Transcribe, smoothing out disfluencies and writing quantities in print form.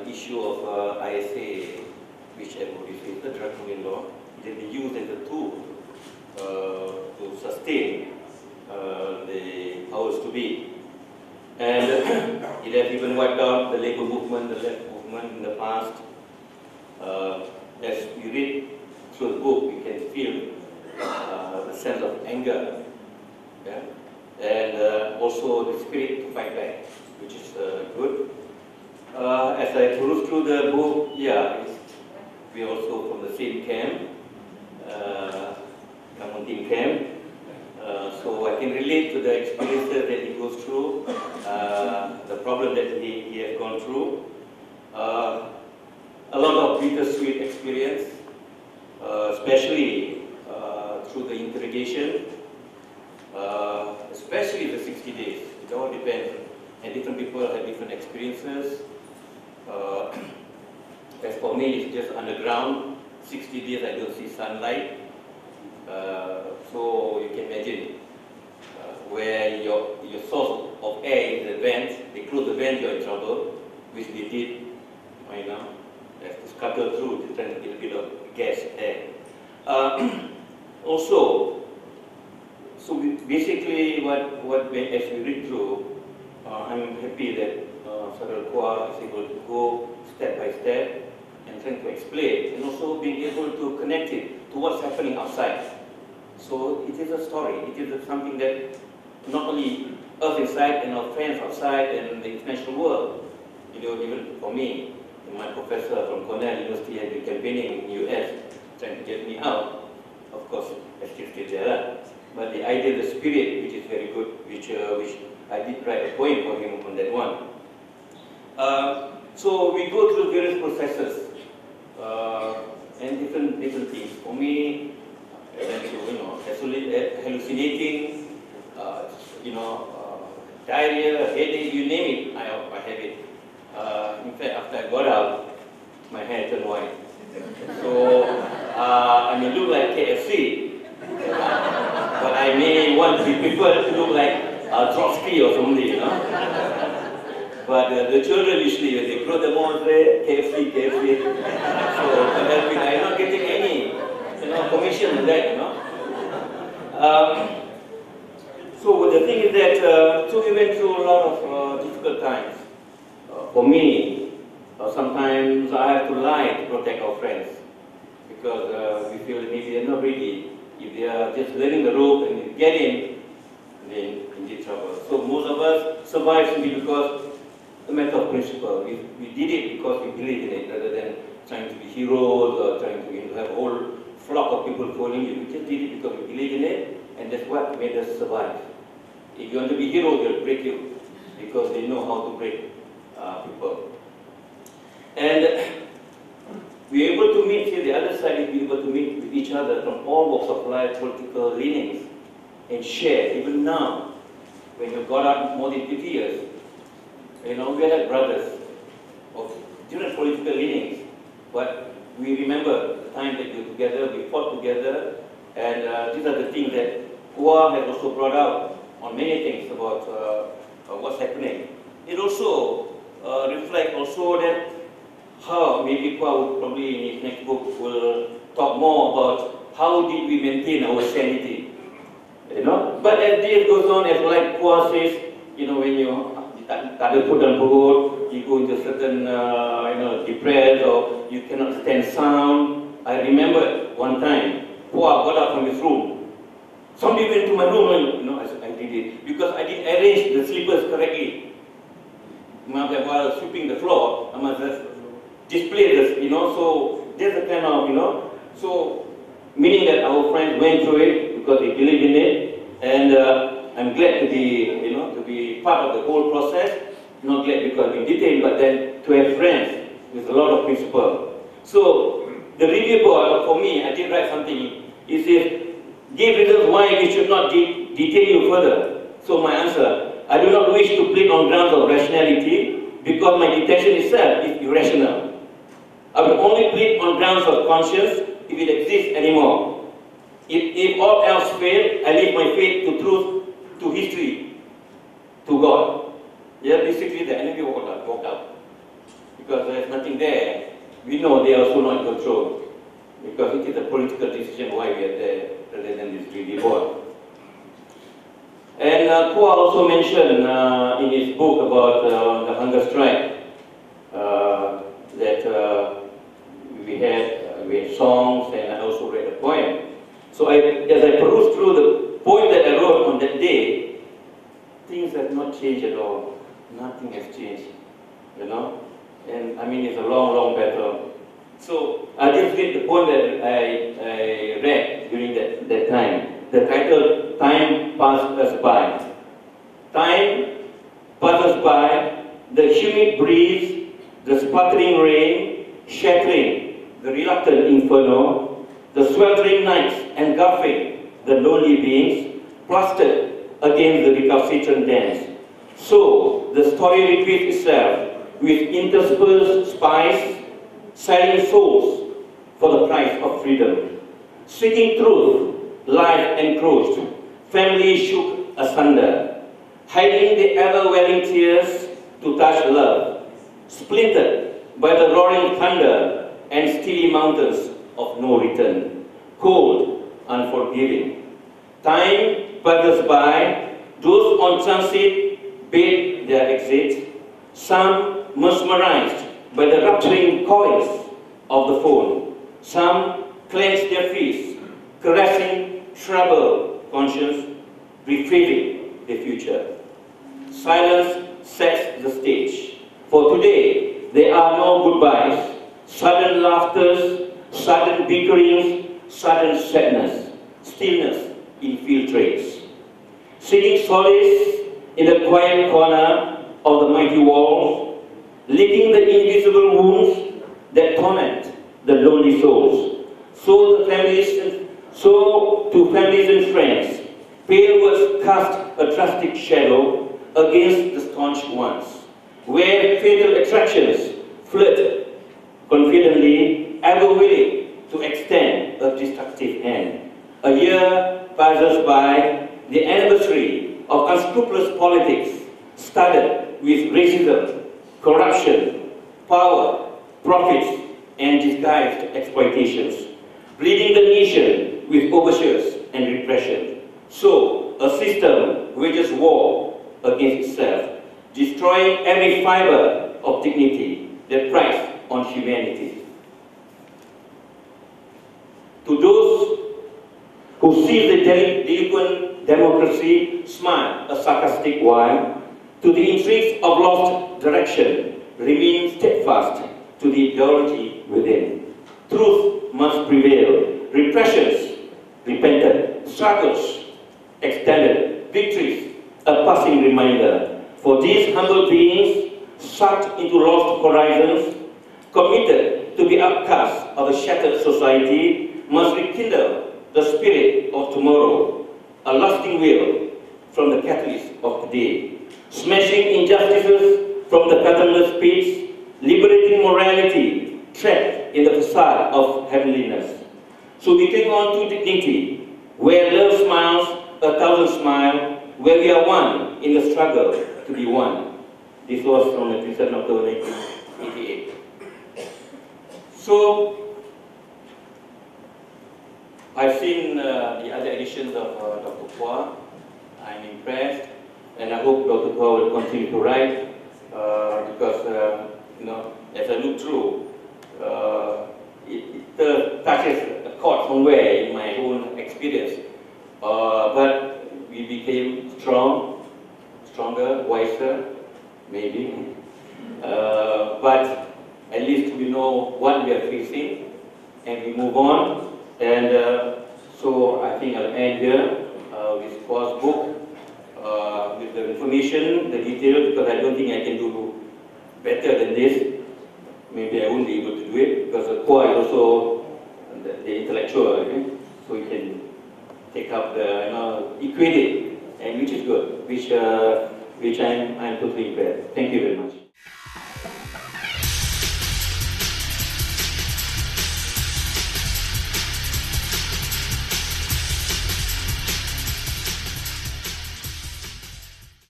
issue of ISA, which abolishing the draconian law, it can be used as a tool to sustain the powers to be. And it has even wiped out the labor movement, the left movement in the past. As you read through the book, you can feel a sense of anger, yeah? And also the spirit to fight back, which is good. As I peruse through the book, yeah, we are also from the same camp, Kamuntin camp. So I can relate to the experiences that he goes through, the problem that he has gone through. A lot of bittersweet experience, especially through the interrogation, especially the 60 days. It all depends, and different people have different experiences. As for me, it's just underground. 60 days I don't see sunlight. So you can imagine where your source of air is the vent. They close the vent, you're in trouble, which they did right now. They have to scuttle through to try to get a bit of gas air. Also, so basically as we read through, I'm happy that Saudara Kua is able to go step by step and trying to explain, and also being able to connect it to what's happening outside. So it is a story, it is something that not only us inside and our friends outside and the international world, you know, even for me, my professor from Cornell University has been campaigning in the US, trying to get me out. Of course, I still stay there. But the idea, the spirit, which is very good, which I did write a poem for him on that one. So we go through various processes and different things. For me, hallucinating, diarrhea, headache, you name it, I have it. In fact, after I got out, my hair turned white. So I may look like KFC, but I may want to prefer to look like Trotsky or something, you know. But the children usually, when they grow them all, say KFC, KFC. So I'm not getting any, commission on that, So the thing is that, so we went through a lot of difficult times. For me, sometimes I have to lie to protect our friends, because we feel that maybe they're not ready. If they are just learning the rope and you get in, then in deep trouble. So most of us survive simply because a matter of principle. We did it because we believe in it, rather than trying to be heroes or trying to have a whole flock of people following you. We just did it because we believe in it, and that's what made us survive. If you want to be heroes, they'll break you, because they know how to break people. And we're able to meet here, the other side is we're able to meet with each other from all walks of life, political leanings, and share. Even now, when you've got out more than 50 years, we are like brothers of different political leanings, but we remember the time that we were together, we fought together, and these are the things that Kua has also brought out on many things about what's happening. It also reflects also that how maybe Kua would probably in his next book will talk more about how did we maintain our sanity, But as days goes on, as like Kua says, when you tak ada food dan perut, you go into certain, depressed, or you cannot stand sound. I remember one time, Kua got out from his room. Somebody went to my room, and I did it because I didn't arrange the slippers correctly. While sweeping the floor, I must just display this, So there's a kind of, so meaning that our friends went through it because they believe in it, and I'm glad to be, to be part of the whole process. Not glad because I've been detained, but then to have friends with a lot of principle. So the review board for me, I did write something. It says, give reasons why we should not detain you further. So my answer, I do not wish to plead on grounds of rationality because my detention itself is irrational. I will only plead on grounds of conscience if it exists anymore. If all else fail, I leave my faith to truth, to history, to God. Yeah, basically the enemy walked out. because there's nothing there. We know they are also not in control, because it is a political decision why we are there, rather than this reward. And Kua also mentioned in his book about the hunger strike that we had songs, and I also read a poem. So as I perused through the poem that I wrote on that day, things have not changed at all. Nothing has changed, you know. And I mean, it's a long, long battle. So I just read the poem that I read during that time. The title, Time Passed Us By. Time passes by, the humid breeze, the sputtering rain, shattering the reluctant inferno, the sweltering nights engulfing the lonely beings, plastered against the recalcitrant dance. So the story repeats itself with interspersed spies, selling souls for the price of freedom. Seeking truth, life encroached, families shook asunder, hiding the ever-welling tears to touch love, splintered by the roaring thunder and steely mountains of no return, cold, unforgiving. Time passes by, those on transit bade their exit, some mesmerized by the rupturing coils of the phone, some clenched their fists, caressing troubled conscience, retrieving the future. Silence sets the stage. For today, there are no goodbyes, sudden laughters, sudden bickerings, sudden sadness, stillness infiltrates. Seeking solace in the quiet corner of the mighty walls, licking the invisible wounds that torment the lonely souls. So to families and friends, pale words cast a drastic shadow against the staunch ones, where fatal attractions flirt confidently, ever willing to extend a destructive hand. A year passes by, the anniversary of unscrupulous politics started with racism, corruption, power, profits, and disguised exploitations, bleeding the nation with overtures and repression. So, a system wages war against itself, destroying every fiber of dignity that prides on humanity. To those who see the delinquent democracy smile a sarcastic while, to the intrigues of lost direction, remain steadfast to the ideology within. Truth must prevail. Repressions repented, struggles extended, victories a passing reminder. For these humble beings, sucked into lost horizons, committed to be outcasts of a shattered society, must rekindle the spirit of tomorrow, a lasting will from the catalyst of today, smashing injustices from the fathomless pits, liberating morality trapped in the facade of heavenliness. So we cling on to dignity, where love smiles, a thousand smile, where we are one in the struggle to be one. This was from the 27th of October 1988. So, I've seen the other editions of Dr. Kua. I'm impressed, and I hope Dr. Kua will continue to write, because, you know, as I look through, it touches a chord somewhere in my own experience. But we became stronger, wiser, maybe. But at least we know what we are facing, and we move on. And so I think I'll end here with Kua's book, with the information, the details, because I don't think I can do better than this. Maybe I won't be able to do it, because Kua is also the intellectual, okay? So he can take up the, you know, equate it, and which is good, which I'm totally impressed. Thank you very much.